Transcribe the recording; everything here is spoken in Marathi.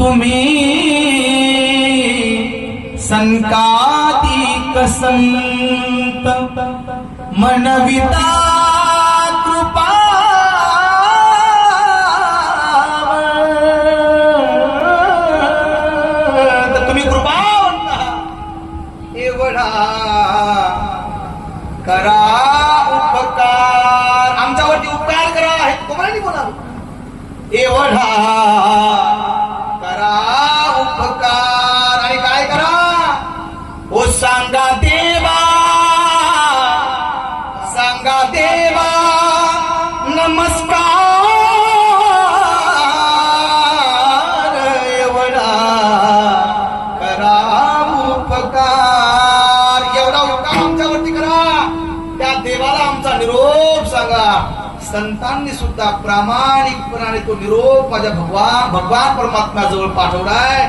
तुम्ही संकातिक संत मनविता कृपा तुम्ही कृपावंत एवढा करा उपकार आमच्यावरती उपकार करा हे कोणाने बोला एवढा करा उपकार आणि काय करा ओ सांगा देवा नमस्कार एवढा करा उपकार एवढा उपकार आमच्यावरती करा त्या देवाला आमचा निरोप सांगा संतांनी सुद्धा प्रामाणिकपणाने तो निरोप माझ्या भगवान परमात्म्याजवळ पाठवलाय।